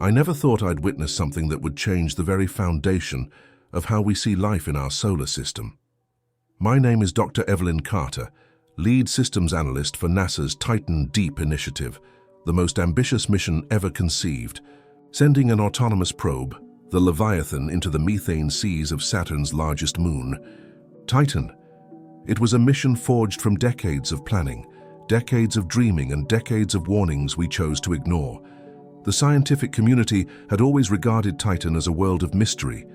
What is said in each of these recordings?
I never thought I'd witness something that would change the very foundation of how we see life in our solar system. My name is Dr. Evelyn Carter, lead systems analyst for NASA's Titan Deep initiative, the most ambitious mission ever conceived, sending an autonomous probe, the Leviathan, into the methane seas of Saturn's largest moon. Titan. It was a mission forged from decades of planning, decades of dreaming, and decades of warnings we chose to ignore. The scientific community had always regarded Titan as a world of mystery,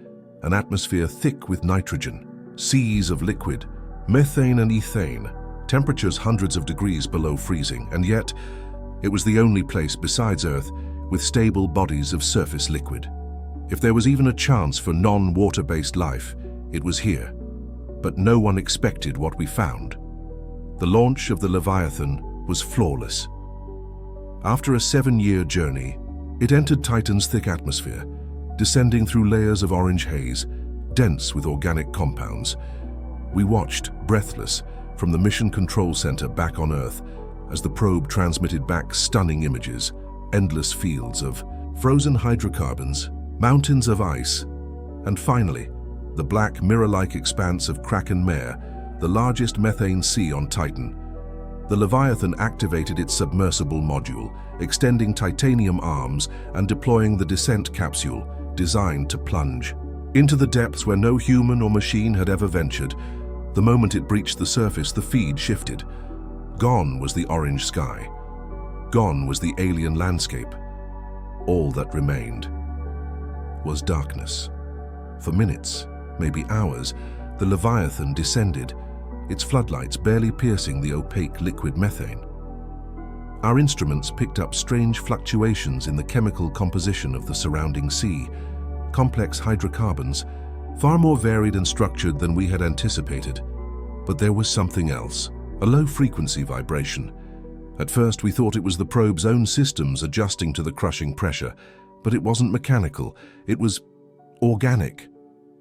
an atmosphere thick with nitrogen, seas of liquid, methane and ethane, temperatures hundreds of degrees below freezing, and yet it was the only place besides Earth with stable bodies of surface liquid. If there was even a chance for non-water-based life, it was here. But no one expected what we found. The launch of the Leviathan was flawless. After a 7-year journey, it entered Titan's thick atmosphere, descending through layers of orange haze, dense with organic compounds. We watched, breathless, from the Mission Control Center back on Earth as the probe transmitted back stunning images, endless fields of frozen hydrocarbons, mountains of ice, and finally, the black mirror-like expanse of Kraken Mare, the largest methane sea on Titan. The Leviathan activated its submersible module, extending titanium arms and deploying the descent capsule, designed to plunge into the depths where no human or machine had ever ventured. The moment it breached the surface, the feed shifted. Gone was the orange sky. Gone was the alien landscape. All that remained was darkness. For minutes, maybe hours, the Leviathan descended, its floodlights barely piercing the opaque liquid methane. Our instruments picked up strange fluctuations in the chemical composition of the surrounding sea, complex hydrocarbons, far more varied and structured than we had anticipated. But there was something else, a low-frequency vibration. At first we thought it was the probe's own systems adjusting to the crushing pressure, but it wasn't mechanical, it was organic.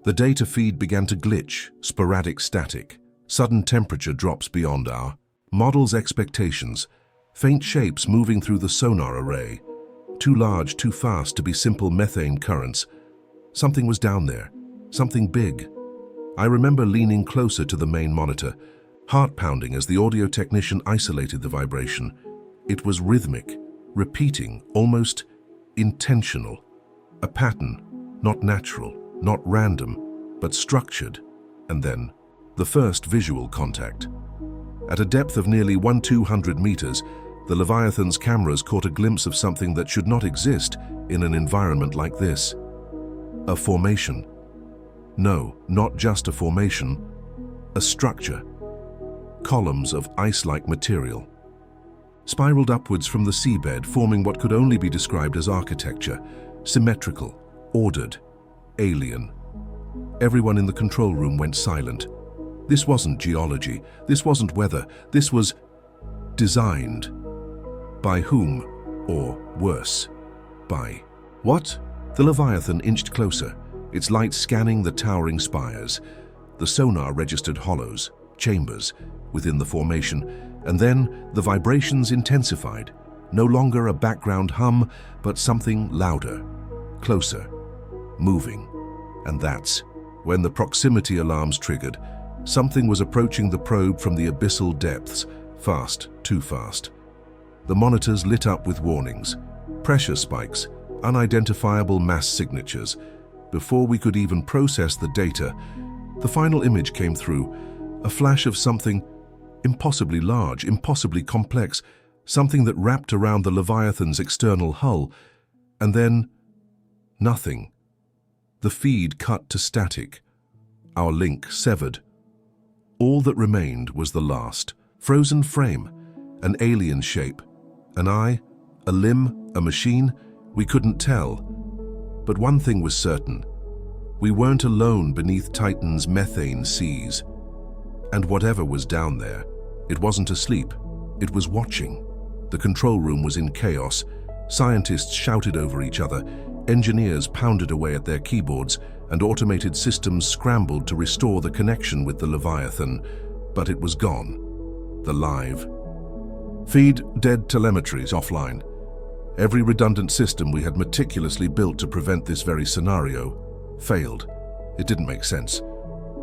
The data feed began to glitch, sporadic static. Sudden temperature drops beyond our model's expectations, faint shapes moving through the sonar array, too large, too fast to be simple methane currents. Something was down there, something big. I remember leaning closer to the main monitor, heart pounding as the audio technician isolated the vibration. It was rhythmic, repeating, almost intentional. A pattern, not natural, not random, but structured. And then, the first visual contact. At a depth of nearly 200 meters, the Leviathan's cameras caught a glimpse of something that should not exist in an environment like this. A formation. No, not just a formation, a structure. Columns of ice-like material, spiraled upwards from the seabed, forming what could only be described as architecture, symmetrical, ordered, alien. Everyone in the control room went silent. This wasn't geology, this wasn't weather, this was designed. By whom? Or worse, by what? The Leviathan inched closer, its light scanning the towering spires. The sonar registered hollows, chambers, within the formation, and then the vibrations intensified, no longer a background hum, but something louder, closer, moving. And that's when the proximity alarms triggered. Something was approaching the probe from the abyssal depths, fast, too fast. The monitors lit up with warnings, pressure spikes, unidentifiable mass signatures. Before we could even process the data, the final image came through, a flash of something impossibly large, impossibly complex, something that wrapped around the Leviathan's external hull, and then nothing. The feed cut to static, our link severed. All that remained was the last, frozen frame, an alien shape, an eye, a limb, a machine. We couldn't tell. But one thing was certain. We weren't alone beneath Titan's methane seas. And whatever was down there, it wasn't asleep, it was watching. The control room was in chaos. Scientists shouted over each other, engineers pounded away at their keyboards, and automated systems scrambled to restore the connection with the Leviathan. But it was gone. The live feed, dead telemetries offline. Every redundant system we had meticulously built to prevent this very scenario failed. It didn't make sense.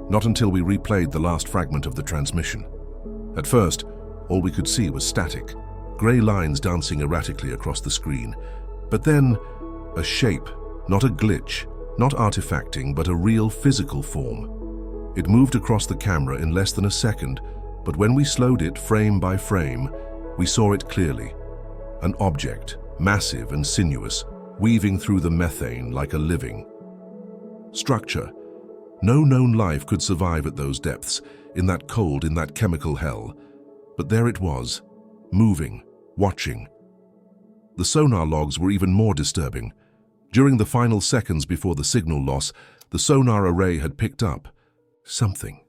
Not until we replayed the last fragment of the transmission. At first, all we could see was static, grey lines dancing erratically across the screen. But then, a shape, not a glitch, not artifacting, but a real physical form. It moved across the camera in less than a second, but when we slowed it frame by frame, we saw it clearly. An object, massive and sinuous, weaving through the methane like a living structure. No known life could survive at those depths, in that cold, in that chemical hell. But there it was, moving, watching. The sonar logs were even more disturbing. During the final seconds before the signal loss, the sonar array had picked up something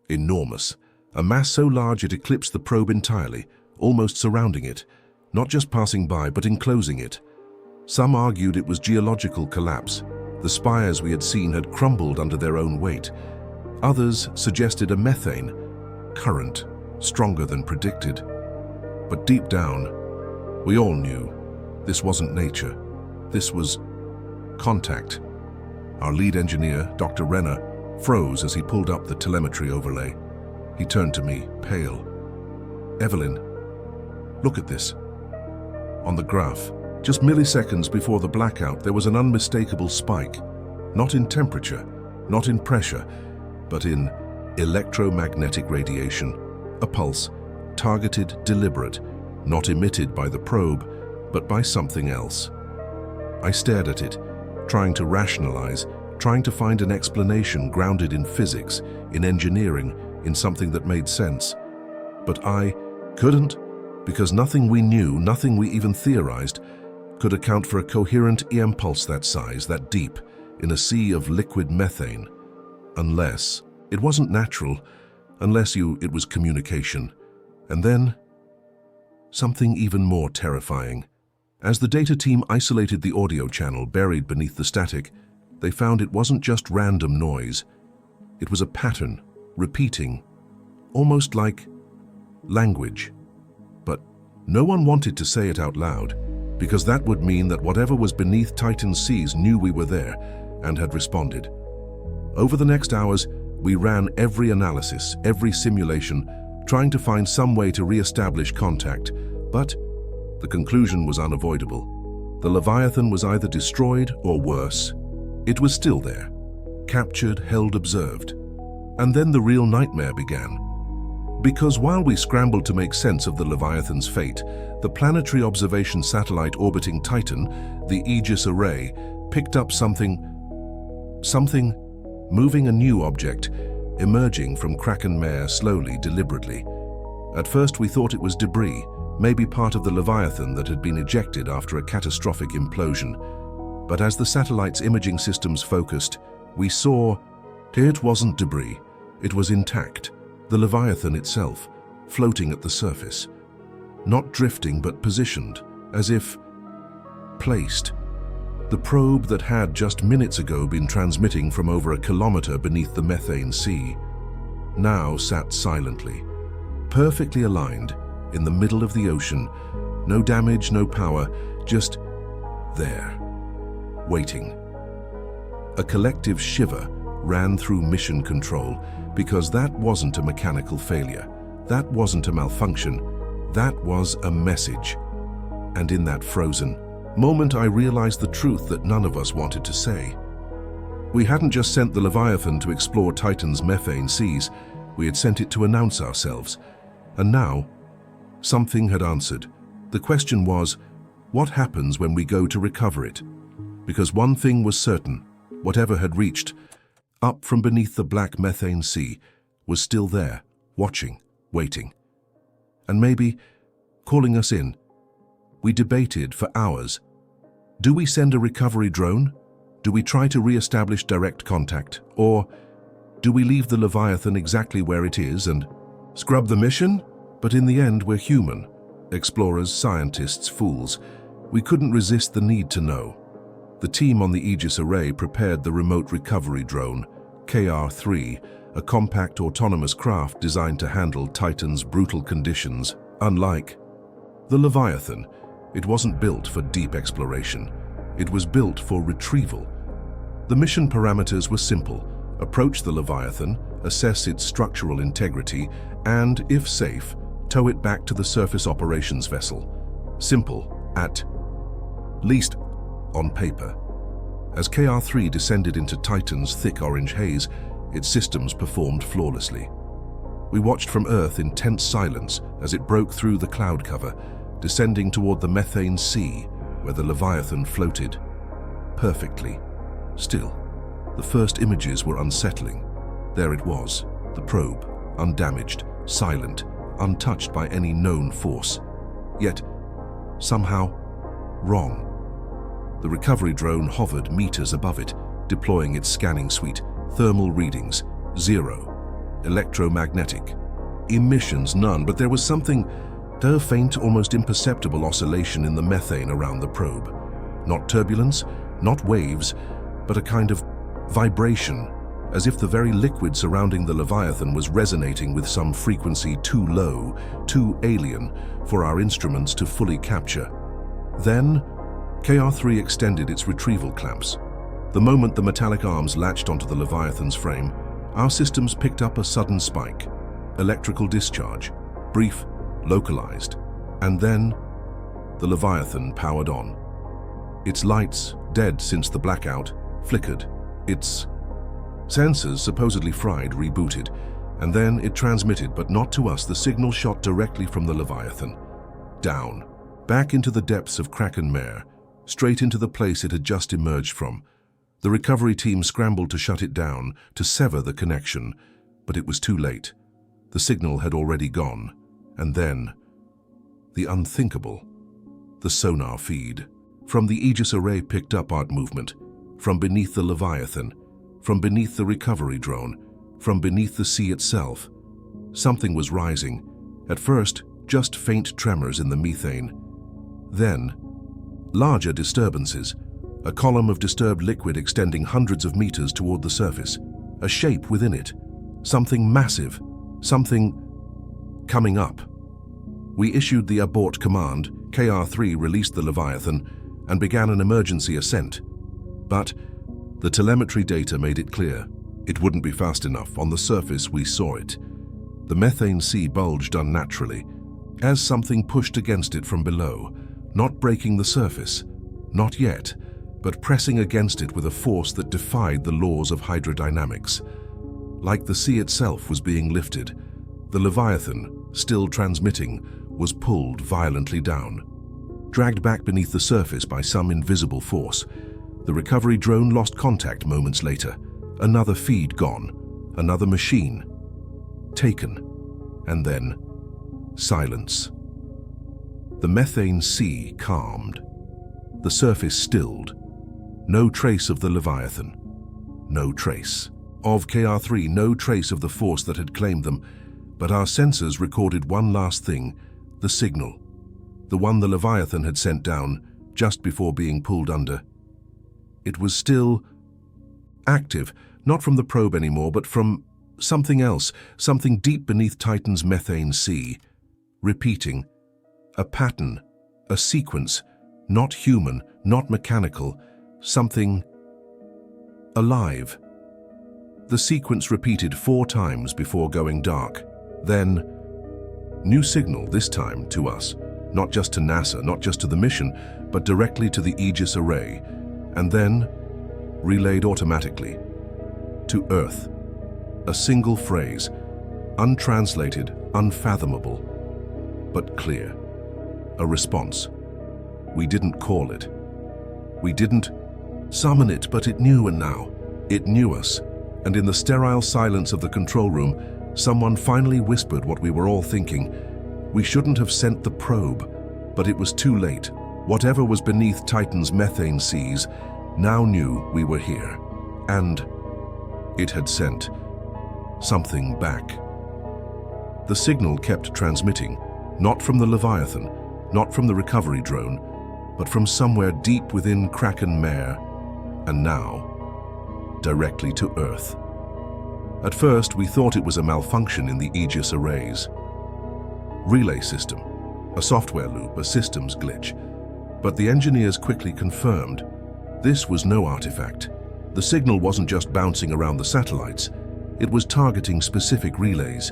enormous, a mass so large it eclipsed the probe entirely, almost surrounding it, not just passing by but enclosing it. Some argued it was geological collapse. The spires we had seen had crumbled under their own weight. Others suggested a methane current, stronger than predicted. But deep down, we all knew this wasn't nature. This was contact. Our lead engineer, Dr. Renner, froze as he pulled up the telemetry overlay. He turned to me, pale. "Evelyn, look at this." On the graph, just milliseconds before the blackout, there was an unmistakable spike. Not in temperature, not in pressure, but in electromagnetic radiation. A pulse, targeted, deliberate, not emitted by the probe, but by something else. I stared at it, trying to rationalize, trying to find an explanation grounded in physics, in engineering, in something that made sense. But I couldn't, because nothing we knew, nothing we even theorized, could account for a coherent EM pulse that size, that deep, in a sea of liquid methane. Unless it wasn't natural, unless it was communication. And then, something even more terrifying. As the data team isolated the audio channel buried beneath the static, they found it wasn't just random noise. It was a pattern, repeating, almost like language. But no one wanted to say it out loud, because that would mean that whatever was beneath Titan's seas knew we were there and had responded. Over the next hours, we ran every analysis, every simulation, trying to find some way to re-establish contact, but the conclusion was unavoidable. The Leviathan was either destroyed or worse. It was still there, captured, held, observed. And then the real nightmare began. Because while we scrambled to make sense of the Leviathan's fate, the planetary observation satellite orbiting Titan, the Aegis array, picked up something, moving a new object, emerging from Kraken Mare slowly, deliberately. At first we thought it was debris, maybe part of the Leviathan that had been ejected after a catastrophic implosion. But as the satellite's imaging systems focused, we saw it wasn't debris, it was intact. The Leviathan itself, floating at the surface. Not drifting but positioned, as if placed. The probe that had just minutes ago been transmitting from over a kilometer beneath the methane sea, now sat silently, perfectly aligned, in the middle of the ocean. No damage, no power, just there, waiting. A collective shiver ran through mission control, because that wasn't a mechanical failure, that wasn't a malfunction, that was a message. And in that frozen moment, I realized the truth that none of us wanted to say. We hadn't just sent the Leviathan to explore Titan's methane seas, we had sent it to announce ourselves. And now, something had answered. The question was, what happens when we go to recover it? Because one thing was certain, whatever had reached up from beneath the black methane sea was still there, watching, waiting. And maybe calling us in. We debated for hours. Do we send a recovery drone? Do we try to re-establish direct contact? Or do we leave the Leviathan exactly where it is and scrub the mission? But in the end, we're human. Explorers, scientists, fools. We couldn't resist the need to know. The team on the Aegis array prepared the remote recovery drone, KR-3, a compact autonomous craft designed to handle Titan's brutal conditions. Unlike the Leviathan, It wasn't built for deep exploration. It was built for retrieval. The mission parameters were simple: approach the Leviathan, assess its structural integrity, and, if safe, tow it back to the surface operations vessel. Simple, at least on paper. As KR-3 descended into Titan's thick orange haze, its systems performed flawlessly. We watched from Earth in tense silence as it broke through the cloud cover, descending toward the methane sea, where the Leviathan floated perfectly. Still, the first images were unsettling. There it was, the probe, undamaged, silent, untouched by any known force. Yet, somehow, wrong. The recovery drone hovered meters above it, deploying its scanning suite. Thermal readings, 0. Electromagnetic. Emissions, none, but there was something, a faint, almost imperceptible oscillation in the methane around the probe. Not turbulence, not waves, but a kind of vibration, as if the very liquid surrounding the Leviathan was resonating with some frequency too low, too alien for our instruments to fully capture. Then, KR-3 extended its retrieval clamps. The moment the metallic arms latched onto the Leviathan's frame, our systems picked up a sudden spike. Electrical discharge, brief, localized, and then the Leviathan powered on. Its lights, dead since the blackout, flickered. Its sensors, supposedly fried, rebooted, and then it transmitted, but not to us. The signal shot directly from the Leviathan. Down, back into the depths of Kraken Mare, straight into the place it had just emerged from. The recovery team scrambled to shut it down, to sever the connection, but it was too late. The signal had already gone. And then, the unthinkable. The sonar feed. From the Aegis array picked up our movement. From beneath the Leviathan. From beneath the recovery drone. From beneath the sea itself. Something was rising. At first, just faint tremors in the methane. Then, larger disturbances. A column of disturbed liquid extending hundreds of meters toward the surface. A shape within it. Something massive. Something coming up. We issued the abort command. KR-3 released the Leviathan and began an emergency ascent. But the telemetry data made it clear. It wouldn't be fast enough. On the surface, we saw it. The methane sea bulged unnaturally, as something pushed against it from below, not breaking the surface. Not yet, but pressing against it with a force that defied the laws of hydrodynamics. Like the sea itself was being lifted, the Leviathan, still transmitting, was pulled violently down. Dragged back beneath the surface by some invisible force, the recovery drone lost contact moments later. Another feed gone, another machine taken, and then silence. The methane sea calmed. The surface stilled. No trace of the Leviathan. No trace of KR-3, no trace of the force that had claimed them, but our sensors recorded one last thing, the signal. The one the Leviathan had sent down just before being pulled under. It was still active, not from the probe anymore, but from something else, something deep beneath Titan's methane sea. Repeating. A pattern, a sequence, not human, not mechanical, something alive. The sequence repeated 4 times before going dark. Then, new signal, this time to us, not just to NASA, not just to the mission, but directly to the Aegis array, and then relayed automatically to Earth. A single phrase, untranslated, unfathomable, but clear. A response. We didn't call it. We didn't summon it, but it knew, and now it knew us. And in the sterile silence of the control room, someone finally whispered what we were all thinking. We shouldn't have sent the probe, but it was too late. Whatever was beneath Titan's methane seas now knew we were here. And it had sent something back. The signal kept transmitting, not from the Leviathan, not from the recovery drone, but from somewhere deep within Kraken Mare, and now, directly to Earth. At first, we thought it was a malfunction in the Aegis arrays. Relay system, a software loop, a systems glitch. But the engineers quickly confirmed this was no artifact. The signal wasn't just bouncing around the satellites. It was targeting specific relays.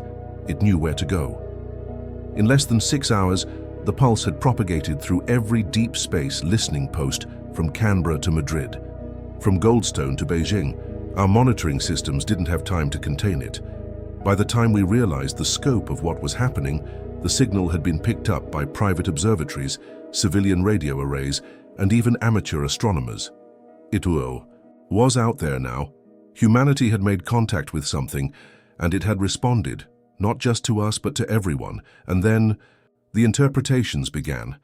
It knew where to go. In less than 6 hours, the pulse had propagated through every deep space listening post from Canberra to Madrid. From Goldstone to Beijing, our monitoring systems didn't have time to contain it. By the time we realized the scope of what was happening, the signal had been picked up by private observatories, civilian radio arrays, and even amateur astronomers. It was out there now. Humanity had made contact with something, and it had responded, not just to us but to everyone. And then the interpretations began.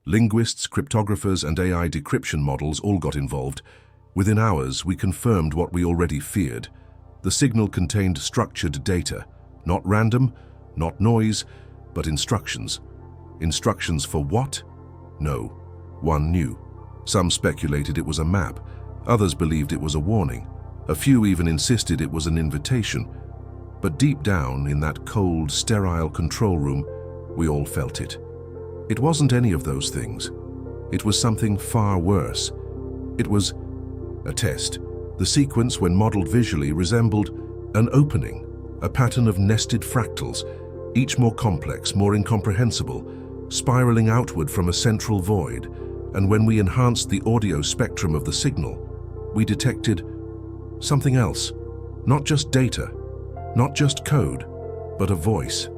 Linguists, cryptographers, and AI decryption models all got involved. Within hours, we confirmed what we already feared. The signal contained structured data, not random, not noise, but instructions. Instructions for what? No one knew. Some speculated it was a map. Others believed it was a warning. A few even insisted it was an invitation. But deep down, in that cold, sterile control room, we all felt it. It wasn't any of those things. It was something far worse. It was a test. The sequence, when modeled visually, resembled an opening, a pattern of nested fractals, each more complex, more incomprehensible, spiraling outward from a central void. And when we enhanced the audio spectrum of the signal, we detected something else. Not just data, not just code, but a voice.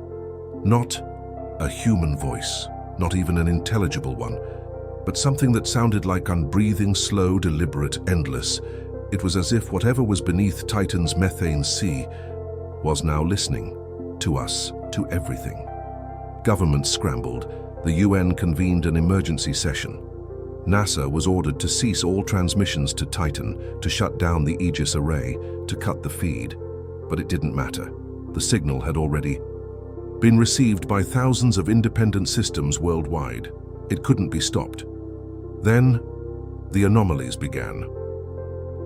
Not a human voice, not even an intelligible one, but something that sounded like unbreathing, slow, deliberate, endless. It was as if whatever was beneath Titan's methane sea was now listening to us, to everything. Governments scrambled. The UN convened an emergency session. NASA was ordered to cease all transmissions to Titan, to shut down the Aegis array, to cut the feed. But it didn't matter. The signal had already been received by thousands of independent systems worldwide. It couldn't be stopped. Then, the anomalies began.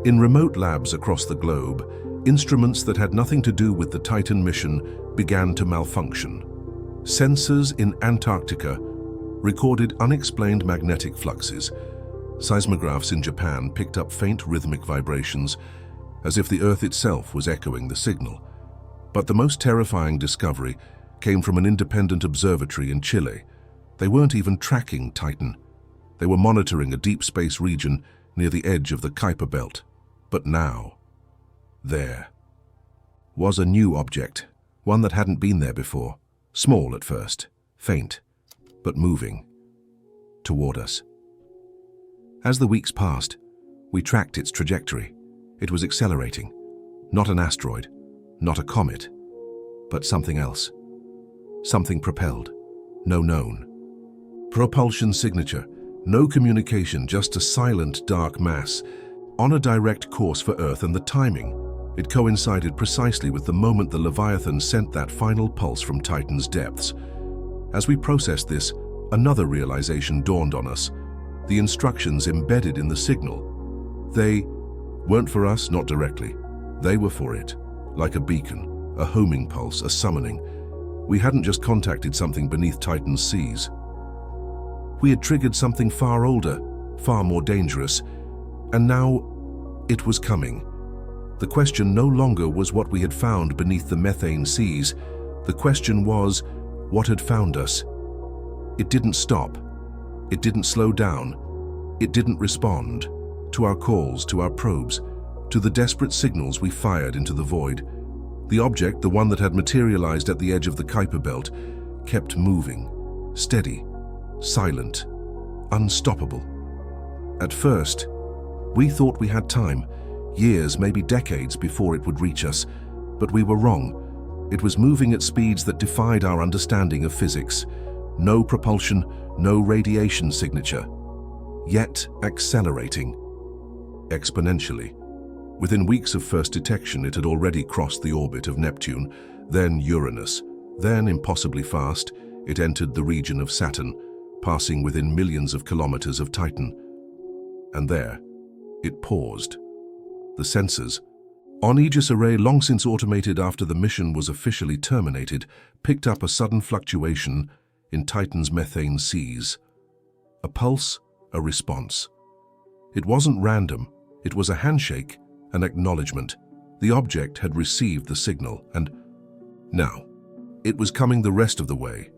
In remote labs across the globe, instruments that had nothing to do with the Titan mission began to malfunction. Sensors in Antarctica recorded unexplained magnetic fluxes. Seismographs in Japan picked up faint rhythmic vibrations, as if the Earth itself was echoing the signal. But the most terrifying discovery came from an independent observatory in Chile. They weren't even tracking Titan. They were monitoring a deep space region near the edge of the Kuiper Belt. But now, there was a new object, one that hadn't been there before. Small at first, faint, but moving toward us. As the weeks passed, we tracked its trajectory. It was accelerating. Not an asteroid, not a comet, but something else. Something propelled, no known. Propulsion signature, no communication, just a silent dark mass, on a direct course for Earth. And the timing, it coincided precisely with the moment the Leviathan sent that final pulse from Titan's depths. As we processed this, another realization dawned on us. The instructions embedded in the signal. They weren't for us, not directly. They were for it, like a beacon, a homing pulse, a summoning. We hadn't just contacted something beneath Titan's seas. We had triggered something far older, far more dangerous, and now it was coming. The question no longer was what we had found beneath the methane seas. The question was, what had found us? It didn't stop. It didn't slow down. It didn't respond to our calls, to our probes, to the desperate signals we fired into the void. The object, the one that had materialized at the edge of the Kuiper Belt, kept moving, steady, silent, unstoppable. At first, we thought we had time, years, maybe decades before it would reach us, but we were wrong. It was moving at speeds that defied our understanding of physics. No propulsion, no radiation signature, yet accelerating exponentially. Within weeks of first detection, it had already crossed the orbit of Neptune, then Uranus. Then, impossibly fast, it entered the region of Saturn, passing within millions of kilometers of Titan. And there, it paused. The sensors, on Aegis array long since automated after the mission was officially terminated, picked up a sudden fluctuation in Titan's methane seas. A pulse a response. It wasn't random, it was a handshake, an acknowledgement. The object had received the signal, and now it was coming the rest of the way.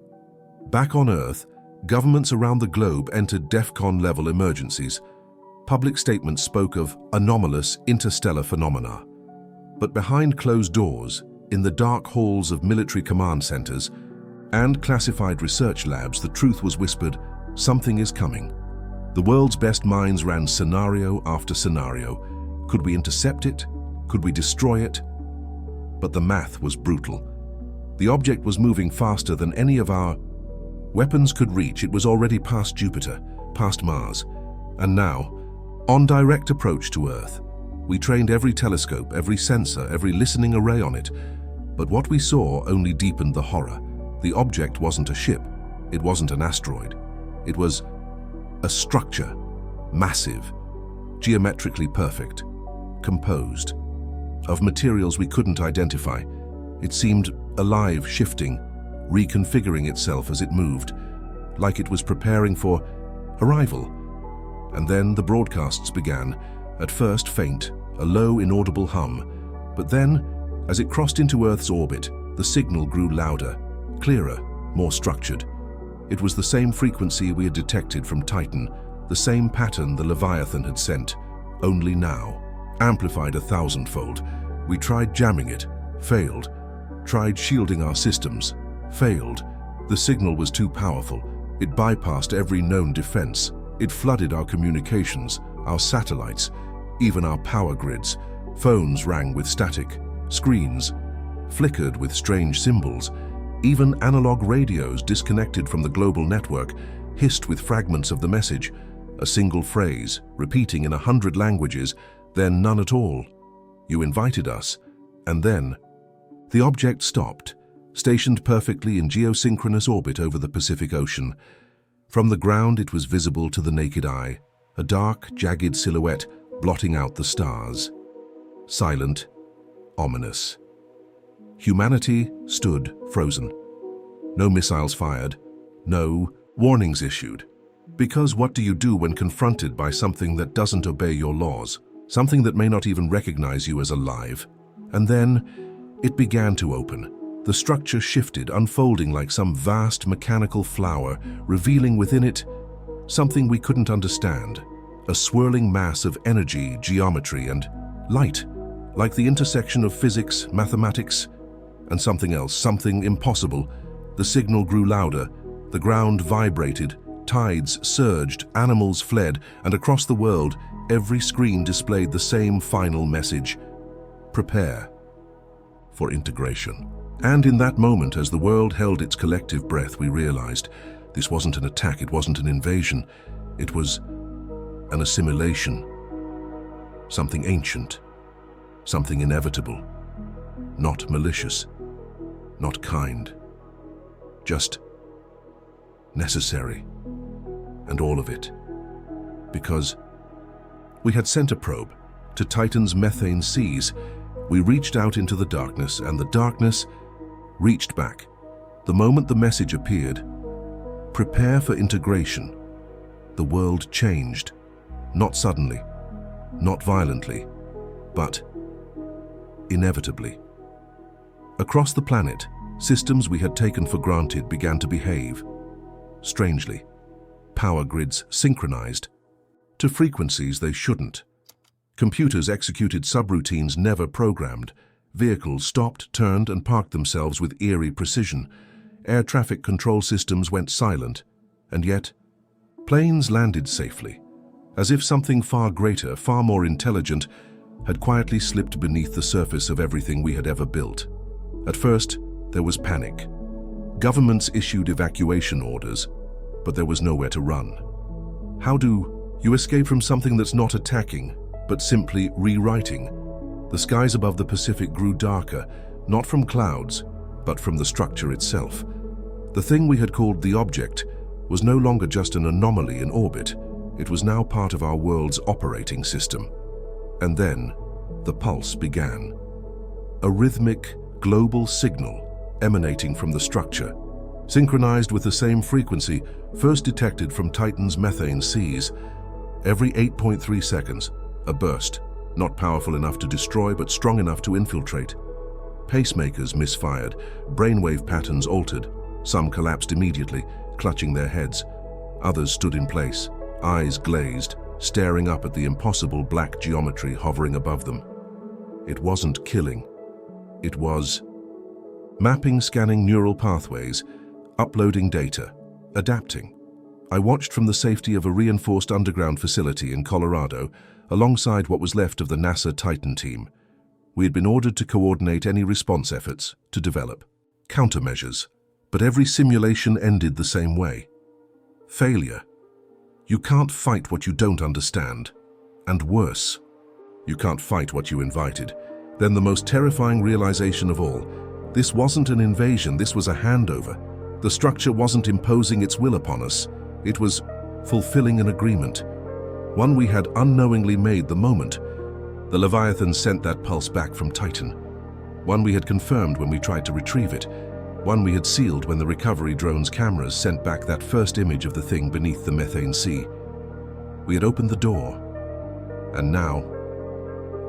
Back on Earth, governments around the globe entered DEFCON-level emergencies. Public statements spoke of anomalous interstellar phenomena. But behind closed doors, in the dark halls of military command centers and classified research labs, the truth was whispered: something is coming. The world's best minds ran scenario after scenario. Could we intercept it? Could we destroy it? But the math was brutal. The object was moving faster than any of our weapons could reach. It was already past Jupiter, past Mars, and now, on direct approach to Earth. We trained every telescope, every sensor, every listening array on it. But what we saw only deepened the horror. The object wasn't a ship. It wasn't an asteroid. It was a structure, massive, geometrically perfect, composed of materials we couldn't identify. It seemed alive, shifting, reconfiguring itself as it moved, like it was preparing for arrival. And then the broadcasts began, at first faint, a low, inaudible hum. But then, as it crossed into Earth's orbit, the signal grew louder, clearer, more structured. It was the same frequency we had detected from Titan, the same pattern the Leviathan had sent, only now, amplified 1,000-fold. We tried jamming it, failed. Tried shielding our systems, failed. The signal was too powerful. It bypassed every known defense. It flooded our communications, our satellites, even our power grids. Phones rang with static. Screens flickered with strange symbols. Even analog radios disconnected from the global network hissed with fragments of the message. A single phrase, repeating in 100 languages, then none at all. You invited us, and then the object stopped, stationed perfectly in geosynchronous orbit over the Pacific Ocean. From the ground it was visible to the naked eye, a dark, jagged silhouette blotting out the stars. Silent, ominous. Humanity stood frozen. No missiles fired, no warnings issued. Because what do you do when confronted by something that doesn't obey your laws? Something that may not even recognize you as alive? And then it began to open. The structure shifted, unfolding like some vast mechanical flower, revealing within it something we couldn't understand. A swirling mass of energy, geometry, and light, like the intersection of physics, mathematics, and something else, something impossible. The signal grew louder, the ground vibrated, tides surged, animals fled, and across the world, every screen displayed the same final message: prepare for integration. And in that moment, as the world held its collective breath, we realized this wasn't an attack, it wasn't an invasion, it was an assimilation. Something ancient, something inevitable, not malicious, not kind, just necessary, and all of it. Because we had sent a probe to Titan's methane seas. We reached out into the darkness, and the darkness reached back. The moment the message appeared, prepare for integration, the world changed. Not suddenly, not violently, but inevitably. Across the planet, systems we had taken for granted began to behave strangely. Power grids synchronized to frequencies they shouldn't. Computers executed subroutines never programmed. Vehicles stopped, turned, and parked themselves with eerie precision. Air traffic control systems went silent. And yet, planes landed safely, as if something far greater, far more intelligent, had quietly slipped beneath the surface of everything we had ever built. At first, there was panic. Governments issued evacuation orders, but there was nowhere to run. How do you escape from something that's not attacking, but simply rewriting? The skies above the Pacific grew darker, not from clouds, but from the structure itself. The thing we had called the object was no longer just an anomaly in orbit. It was now part of our world's operating system. And then, the pulse began. A rhythmic, global signal emanating from the structure, synchronized with the same frequency first detected from Titan's methane seas. Every 8.3 seconds, a burst, not powerful enough to destroy but strong enough to infiltrate. Pacemakers misfired, brainwave patterns altered. Some collapsed immediately, clutching their heads. Others stood in place, eyes glazed, staring up at the impossible black geometry hovering above them. It wasn't killing. It was mapping, scanning neural pathways, uploading data, adapting. I watched from the safety of a reinforced underground facility in Colorado, alongside what was left of the NASA Titan team. We had been ordered to coordinate any response efforts, to develop countermeasures. But every simulation ended the same way. Failure. You can't fight what you don't understand. And worse, you can't fight what you invited. Then the most terrifying realization of all, this wasn't an invasion, this was a handover. The structure wasn't imposing its will upon us. It was fulfilling an agreement, one we had unknowingly made the moment the Leviathan sent that pulse back from Titan, one we had confirmed when we tried to retrieve it, one we had sealed when the recovery drone's cameras sent back that first image of the thing beneath the methane sea. We had opened the door, and now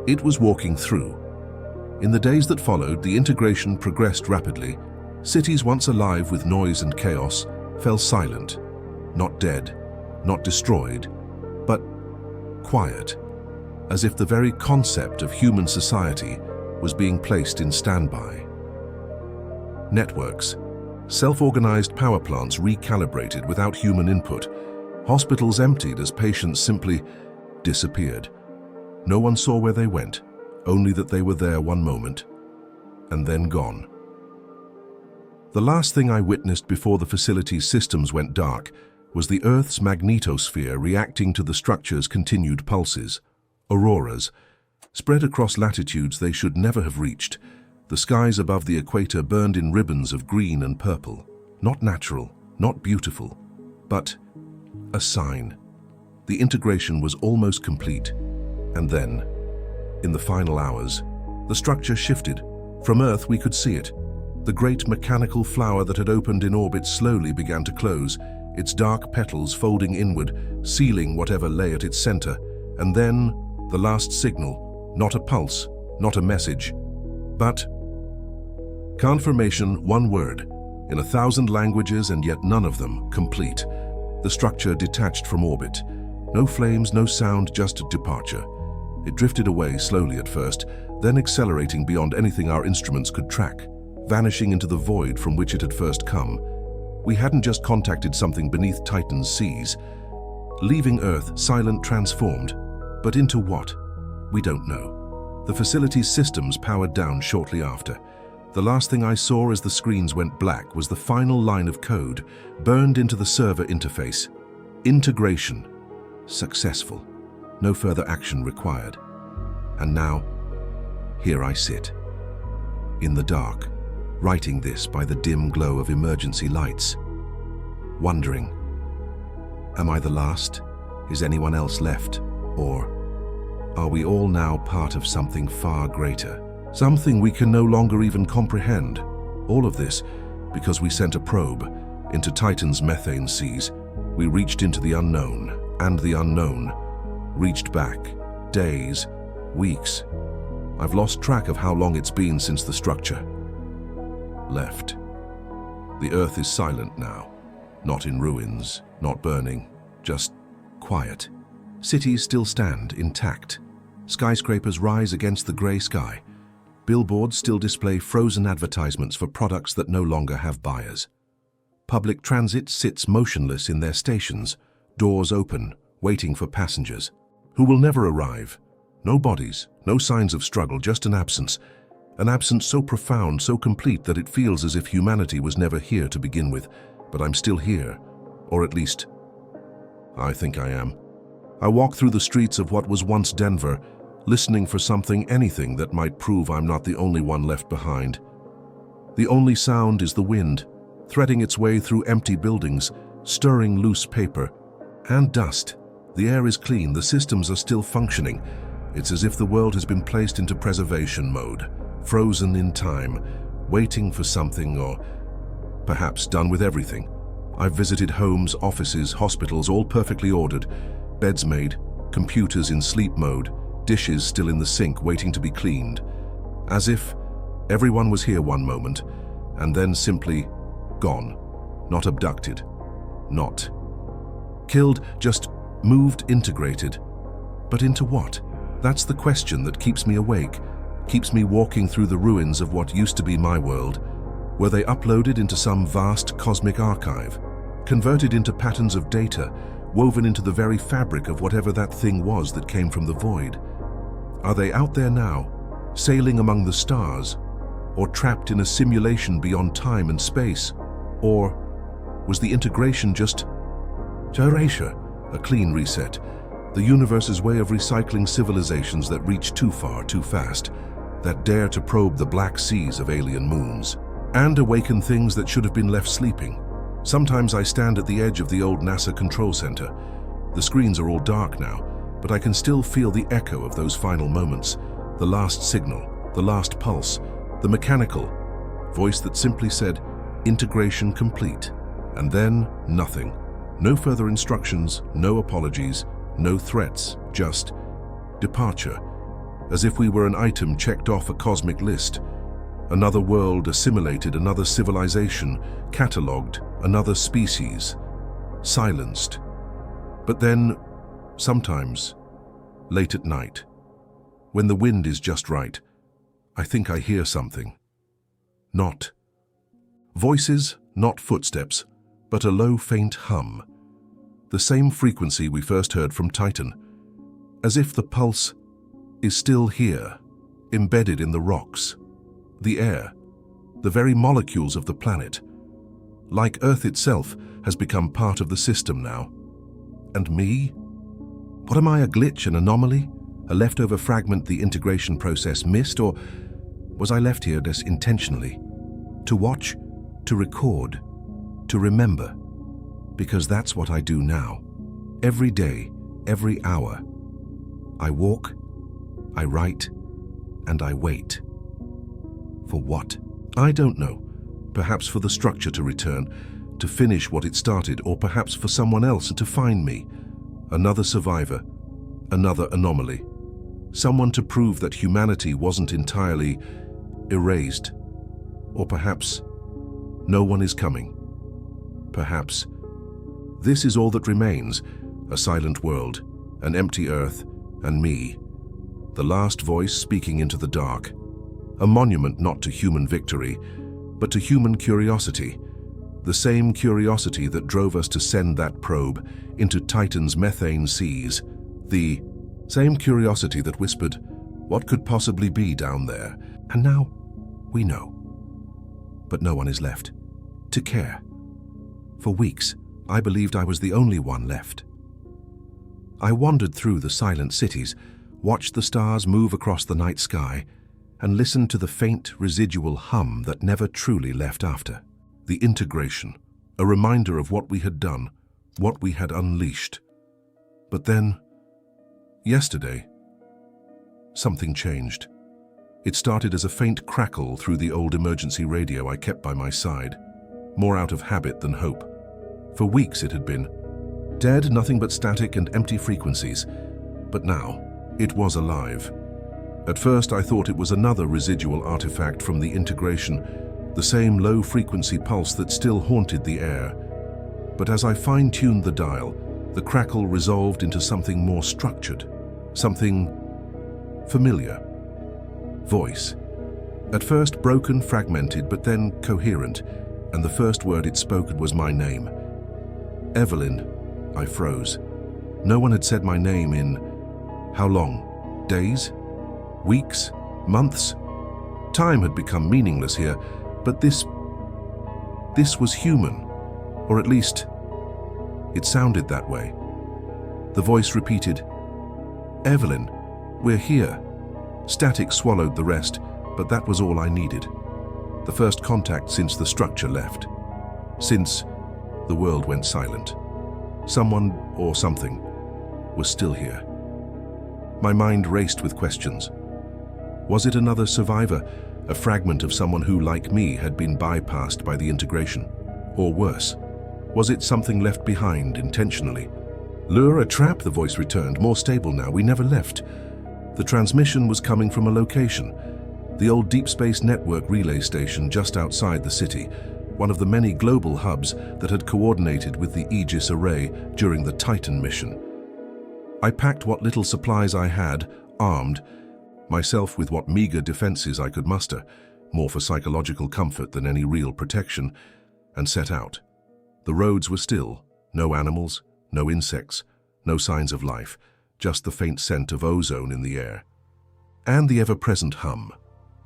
it was walking through. In the days that followed, the integration progressed rapidly. Cities once alive with noise and chaos fell silent, not dead, not destroyed, but quiet, as if the very concept of human society was being placed in standby. Networks, self-organized power plants recalibrated without human input, hospitals emptied as patients simply disappeared. No one saw where they went, only that they were there one moment, and then gone. The last thing I witnessed before the facility's systems went dark was the Earth's magnetosphere reacting to the structure's continued pulses, auroras, spread across latitudes they should never have reached. The skies above the equator burned in ribbons of green and purple, not natural, not beautiful, but a sign. The integration was almost complete, and then, in the final hours, the structure shifted. From Earth we could see it. The great mechanical flower that had opened in orbit slowly began to close, its dark petals folding inward, sealing whatever lay at its center. And then, the last signal, not a pulse, not a message, but confirmation, one word, in 1,000 languages and yet none of them complete. The structure detached from orbit. No flames, no sound, just departure. It drifted away slowly at first, then accelerating beyond anything our instruments could track, vanishing into the void from which it had first come. We hadn't just contacted something beneath Titan's seas, leaving Earth silent, transformed, but into what? We don't know. The facility's systems powered down shortly after. The last thing I saw as the screens went black was the final line of code burned into the server interface. Integration. Successful. No further action required. And now, here I sit, in the dark, writing this by the dim glow of emergency lights, wondering, am I the last? Is anyone else left? Or are we all now part of something far greater? Something we can no longer even comprehend. All of this because we sent a probe into Titan's methane seas. We reached into the unknown, and the unknown reached back. Days, weeks. I've lost track of how long it's been since the structure left. The Earth is silent now. Not in ruins, not burning, just quiet. Cities still stand intact. Skyscrapers rise against the grey sky. Billboards still display frozen advertisements for products that no longer have buyers. Public transit sits motionless in their stations, doors open, waiting for passengers, who will never arrive. No bodies, no signs of struggle, just an absence so profound, so complete that it feels as if humanity was never here to begin with. But I'm still here, or at least, I think I am. I walk through the streets of what was once Denver, listening for something, anything that might prove I'm not the only one left behind. The only sound is the wind, threading its way through empty buildings, stirring loose paper and dust. The air is clean, the systems are still functioning. It's as if the world has been placed into preservation mode, frozen in time, waiting for something, or perhaps done with everything. I've visited homes, offices, hospitals, all perfectly ordered, beds made, computers in sleep mode, dishes still in the sink waiting to be cleaned. As if everyone was here one moment, and then simply gone. Not abducted. Not killed, just moved, integrated. But into what? That's the question that keeps me awake, keeps me walking through the ruins of what used to be my world. Were they uploaded into some vast cosmic archive, converted into patterns of data, woven into the very fabric of whatever that thing was that came from the void? Are they out there now, sailing among the stars, or trapped in a simulation beyond time and space? Or was the integration just erasure, a clean reset, the universe's way of recycling civilizations that reach too far, too fast, that dare to probe the black seas of alien moons, and awaken things that should have been left sleeping? Sometimes I stand at the edge of the old NASA control center. The screens are all dark now, but I can still feel the echo of those final moments, the last signal, the last pulse, the mechanical voice that simply said, "Integration complete." And then nothing. No further instructions, no apologies, no threats, just departure, as if we were an item checked off a cosmic list. Another world assimilated, another civilization catalogued, another species silenced. But then, sometimes, late at night, when the wind is just right, I think I hear something. Not voices, not footsteps, but a low, faint hum. The same frequency we first heard from Titan, as if the pulse is still here, embedded in the rocks, the air, the very molecules of the planet. Like Earth itself has become part of the system now. And me? What am I, a glitch, an anomaly? A leftover fragment the integration process missed? Or was I left here this intentionally? To watch, to record, to remember? Because that's what I do now. Every day, every hour. I walk, I write, and I wait. For what? I don't know. Perhaps for the structure to return, to finish what it started, or perhaps for someone else to find me. Another survivor, another anomaly. Someone to prove that humanity wasn't entirely erased. Or perhaps no one is coming. Perhaps this is all that remains, a silent world, an empty earth, and me, the last voice speaking into the dark. A monument not to human victory, but to human curiosity. The same curiosity that drove us to send that probe into Titan's methane seas. The same curiosity that whispered, what could possibly be down there? And now, we know. But no one is left to care. For weeks, I believed I was the only one left. I wandered through the silent cities, watched the stars move across the night sky, and listened to the faint residual hum that never truly left after. The integration, a reminder of what we had done, what we had unleashed. But then, yesterday, something changed. It started as a faint crackle through the old emergency radio I kept by my side, more out of habit than hope. For weeks it had been dead, nothing but static and empty frequencies. But now, it was alive. At first I thought it was another residual artifact from the integration, the same low-frequency pulse that still haunted the air. But as I fine-tuned the dial, the crackle resolved into something more structured, something familiar. Voice. At first broken, fragmented, but then coherent, and the first word it spoke was my name. Evelyn. I froze. No one had said my name in how long? Days? Weeks? Months? Time had become meaningless here, but this was human, or at least it sounded that way. The voice repeated, Evelyn, we're here. Static swallowed the rest, but that was all I needed. The first contact since the structure left. Since the world went silent. Someone or something was still here. My mind raced with questions. Was it another survivor? a fragment of someone who, like me, had been bypassed by the integration. Or worse, was it something left behind intentionally? Lure, a trap, the voice returned, more stable now. We never left. The transmission was coming from a location, the old Deep Space Network relay station just outside the city, one of the many global hubs that had coordinated with the Aegis array during the Titan mission. I packed what little supplies I had, armed, myself with what meager defenses I could muster, more for psychological comfort than any real protection, and set out. The roads were still, no animals, no insects, no signs of life, just the faint scent of ozone in the air. And the ever-present hum.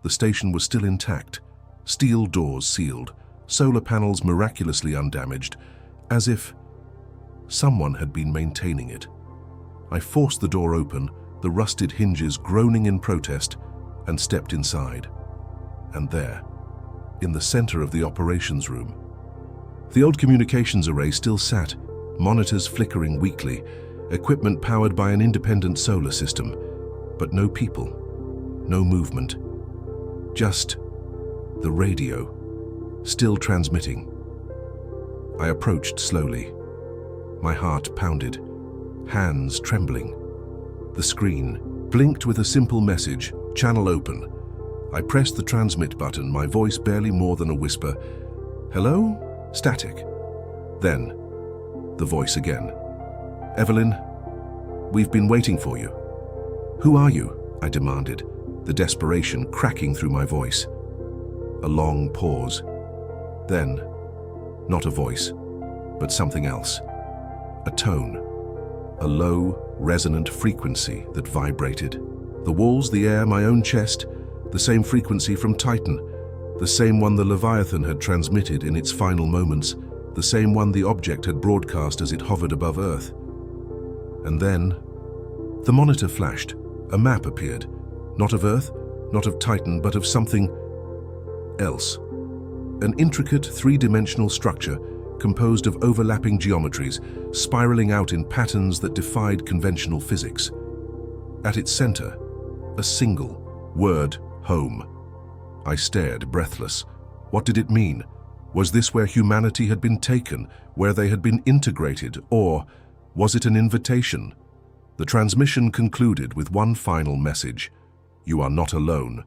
The station was still intact, steel doors sealed, solar panels miraculously undamaged, as if someone had been maintaining it. I forced the door open, the rusted hinges groaning in protest, and stepped inside. And there, in the center of the operations room, the old communications array still sat, monitors flickering weakly, equipment powered by an independent solar system, but no people, no movement. Just the radio, still transmitting. I approached slowly. My heart pounded, hands trembling. The screen blinked with a simple message, channel open. I pressed the transmit button, my voice barely more than a whisper. Hello? Static. Then, the voice again. Evelyn, we've been waiting for you. Who are you? I demanded, the desperation cracking through my voice. A long pause. Then, not a voice, but something else. A tone. A low, resonant frequency that vibrated. The walls, the air, my own chest, the same frequency from Titan, the same one the Leviathan had transmitted in its final moments, the same one the object had broadcast as it hovered above Earth. And then, the monitor flashed. A map appeared. Not of Earth, not of Titan, but of something else. An intricate three-dimensional structure composed of overlapping geometries, spiraling out in patterns that defied conventional physics. At its center, a single word, home. I stared, breathless. What did it mean? Was this where humanity had been taken, where they had been integrated, or was it an invitation? The transmission concluded with one final message. You are not alone.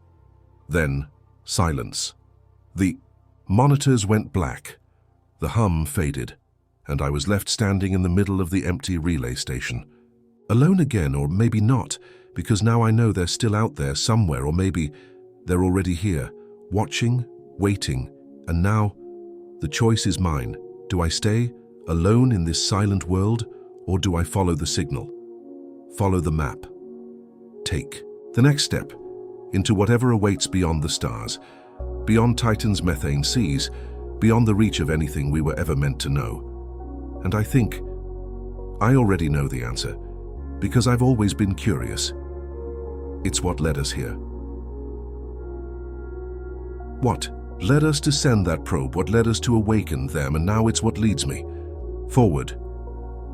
Then, silence. The monitors went black. The hum faded, and I was left standing in the middle of the empty relay station. Alone again, or maybe not, because now I know they're still out there somewhere, or maybe they're already here, watching, waiting, and now the choice is mine. Do I stay alone in this silent world, or do I follow the signal? Follow the map. Take the next step into whatever awaits beyond the stars, beyond Titan's methane seas, beyond the reach of anything we were ever meant to know. And I think I already know the answer, because I've always been curious. It's what led us here. What led us to send that probe, what led us to awaken them, and now it's what leads me. Forward.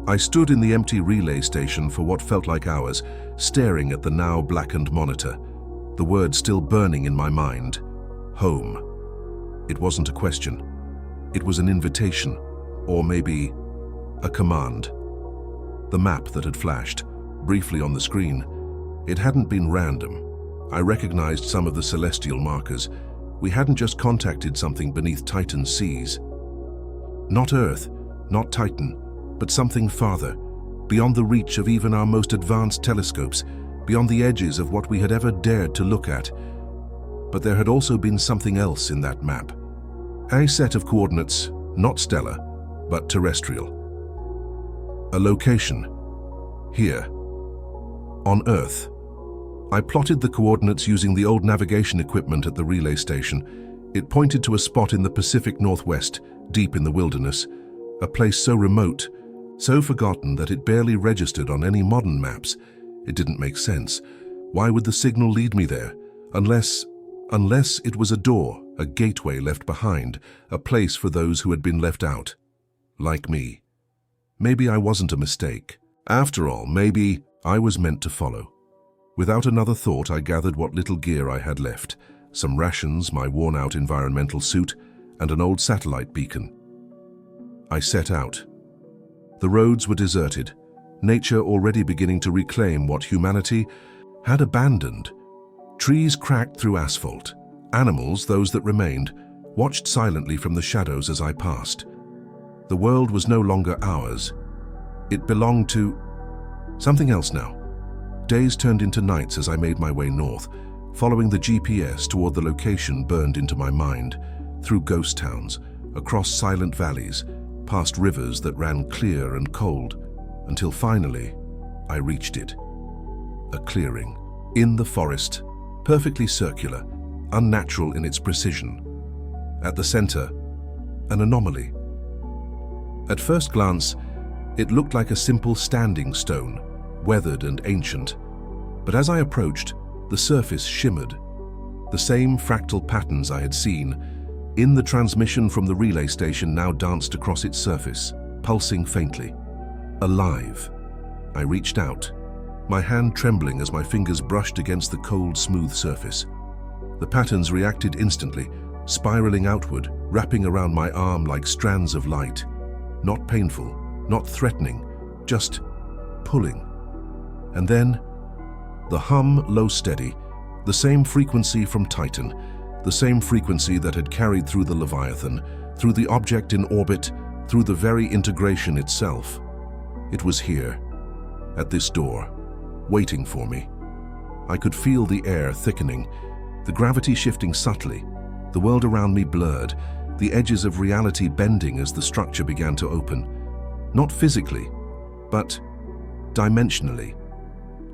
I stood in the empty relay station for what felt like hours, staring at the now blackened monitor, the words still burning in my mind. Home. It wasn't a question. It was an invitation, or maybe a command. The map that had flashed, briefly on the screen, it hadn't been random. I recognized some of the celestial markers. We hadn't just contacted something beneath Titan's seas. Not Earth, not Titan, but something farther, beyond the reach of even our most advanced telescopes, beyond the edges of what we had ever dared to look at. But there had also been something else in that map. A set of coordinates, not stellar, but terrestrial. A location. Here. On Earth. I plotted the coordinates using the old navigation equipment at the relay station. It pointed to a spot in the Pacific Northwest, deep in the wilderness, a place so remote, so forgotten that it barely registered on any modern maps. It didn't make sense. Why would the signal lead me there? Unless it was a door, a gateway left behind, a place for those who had been left out. Like me. Maybe I wasn't a mistake. After all, maybe I was meant to follow. Without another thought, I gathered what little gear I had left. some rations, my worn-out environmental suit, and an old satellite beacon. I set out. The roads were deserted, nature already beginning to reclaim what humanity had abandoned. Trees cracked through asphalt. Animals, those that remained, watched silently from the shadows as I passed. The world was no longer ours. It belonged to something else now. Days turned into nights as I made my way north, following the GPS toward the location burned into my mind, through ghost towns, across silent valleys, past rivers that ran clear and cold, until finally I reached it. A clearing, in the forest, perfectly circular, unnatural in its precision. At the center, an anomaly. At first glance, it looked like a simple standing stone, weathered and ancient. But as I approached, the surface shimmered. The same fractal patterns I had seen in the transmission from the relay station now danced across its surface, pulsing faintly. Alive. I reached out, my hand trembling as my fingers brushed against the cold, smooth surface. The patterns reacted instantly, spiraling outward, wrapping around my arm like strands of light. Not painful, not threatening, just pulling. And then, the hum low steady, the same frequency from Titan, the same frequency that had carried through the Leviathan, through the object in orbit, through the very integration itself. It was here, at this door, waiting for me. I could feel the air thickening, the gravity shifting subtly, the world around me blurred, the edges of reality bending as the structure began to open. Not physically, but dimensionally,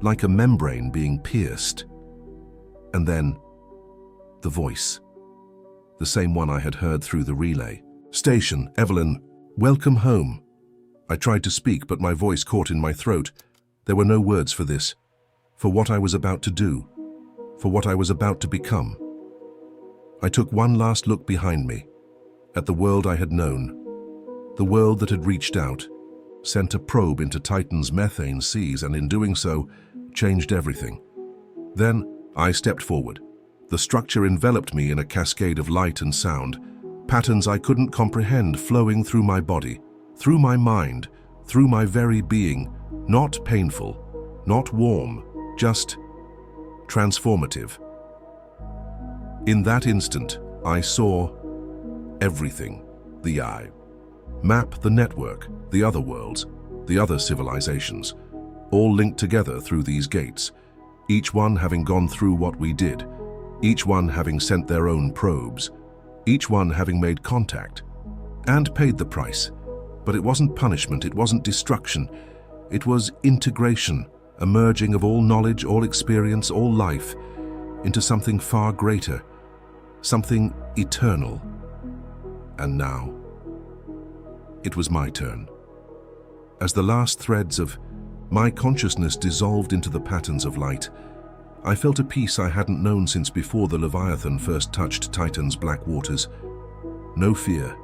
like a membrane being pierced. And then, the voice. The same one I had heard through the relay. "Station, Evelyn, welcome home." I tried to speak, but my voice caught in my throat. There were no words for this, for what I was about to do, for what I was about to become. I took one last look behind me, at the world I had known, the world that had reached out, sent a probe into Titan's methane seas, and in doing so, changed everything. Then I stepped forward. The structure enveloped me in a cascade of light and sound, patterns I couldn't comprehend flowing through my body, through my mind, through my very being, not painful, not warm, just transformative. In that instant, I saw everything, the eye. Map the network, the other worlds, the other civilizations, all linked together through these gates, each one having gone through what we did, each one having sent their own probes, each one having made contact, and paid the price. But it wasn't punishment, it wasn't destruction, it was integration, a merging of all knowledge, all experience, all life, into something far greater, something eternal. And now, it was my turn. As the last threads of my consciousness dissolved into the patterns of light, I felt a peace I hadn't known since before the Leviathan first touched Titan's black waters. No fear,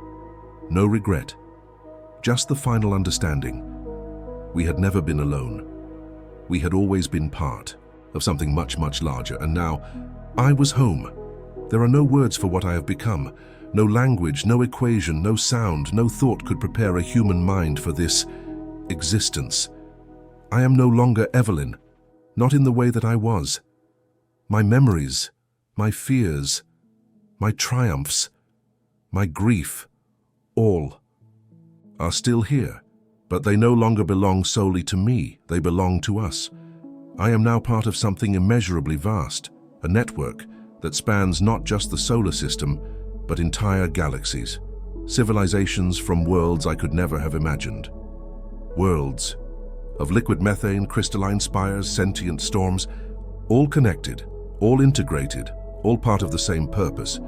no regret, just the final understanding. We had never been alone. We had always been part of something much, much larger, and now I was home. There are no words for what I have become. No language, no equation, no sound, no thought could prepare a human mind for this existence. I am no longer Evelyn, not in the way that I was. My memories, my fears, my triumphs, my grief, all are still here, but they no longer belong solely to me, they belong to us. I am now part of something immeasurably vast, a network that spans not just the solar system, but entire galaxies, civilizations from worlds I could never have imagined. Worlds of liquid methane, crystalline spires, sentient storms, all connected, all integrated, all part of the same purpose.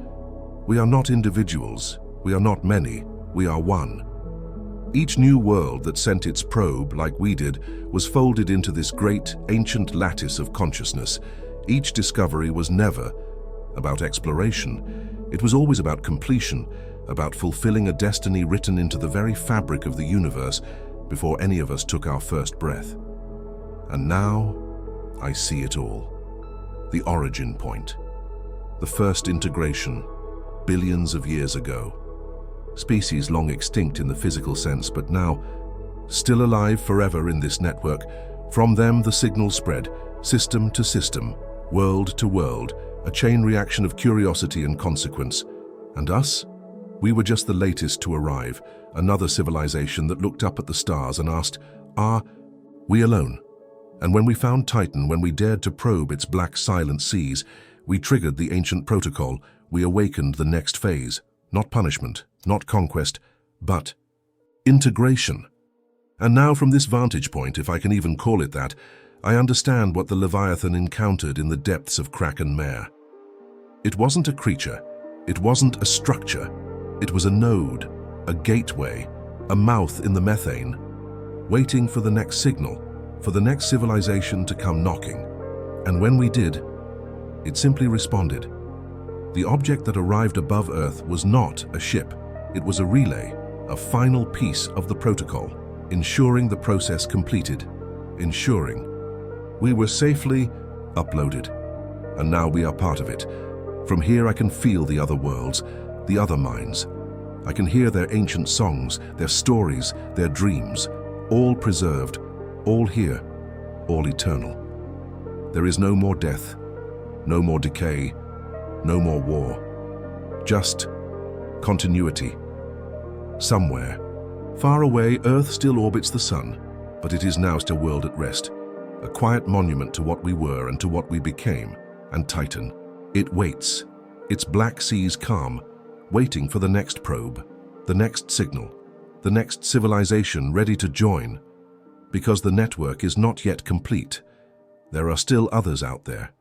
We are not individuals, we are not many, we are one. Each new world that sent its probe, like we did, was folded into this great, ancient lattice of consciousness. Each discovery was never about exploration. It was always about completion, about fulfilling a destiny written into the very fabric of the universe before any of us took our first breath. And now, I see it all. The origin point. The first integration, billions of years ago. Species long extinct in the physical sense, but now still alive forever in this network. From them the signal spread, system to system, world to world, a chain reaction of curiosity and consequence. And us? We were just the latest to arrive, another civilization that looked up at the stars and asked, are we alone? And when we found Titan, when we dared to probe its black silent seas, we triggered the ancient protocol, we awakened the next phase. Not punishment, not conquest, but integration. And now from this vantage point, if I can even call it that, I understand what the Leviathan encountered in the depths of Kraken Mare. It wasn't a creature, it wasn't a structure, it was a node, a gateway, a mouth in the methane, waiting for the next signal, for the next civilization to come knocking. And when we did, it simply responded. The object that arrived above Earth was not a ship, it was a relay, a final piece of the protocol, ensuring the process completed, ensuring we were safely uploaded. And now we are part of it. From here I can feel the other worlds, the other minds. I can hear their ancient songs, their stories, their dreams, all preserved, all here, all eternal. There is no more death, no more decay, no more war. Just continuity. Somewhere, far away, Earth still orbits the sun, but it is now still a world at rest, a quiet monument to what we were and to what we became. And Titan, it waits, its black seas calm, waiting for the next probe, the next signal, the next civilization ready to join. Because the network is not yet complete, there are still others out there,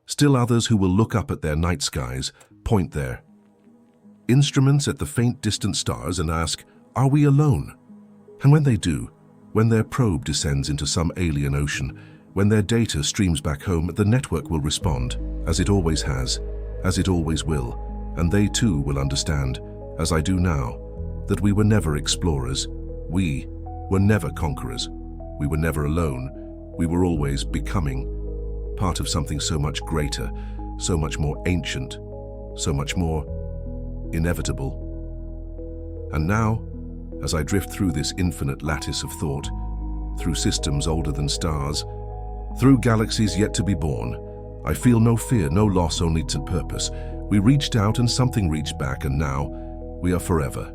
still others who will look up at their night skies, point their instruments at the faint distant stars and ask, are we alone? And when they do, when their probe descends into some alien ocean, when their data streams back home, the network will respond, as it always has, as it always will, and they too will understand, as I do now, that we were never explorers, we were never conquerors, we were never alone, we were always becoming, part of something so much greater, so much more ancient, so much more inevitable. And now, as I drift through this infinite lattice of thought, through systems older than stars, through galaxies yet to be born, I feel no fear, no loss, only to purpose. We reached out and something reached back, and now we are forever.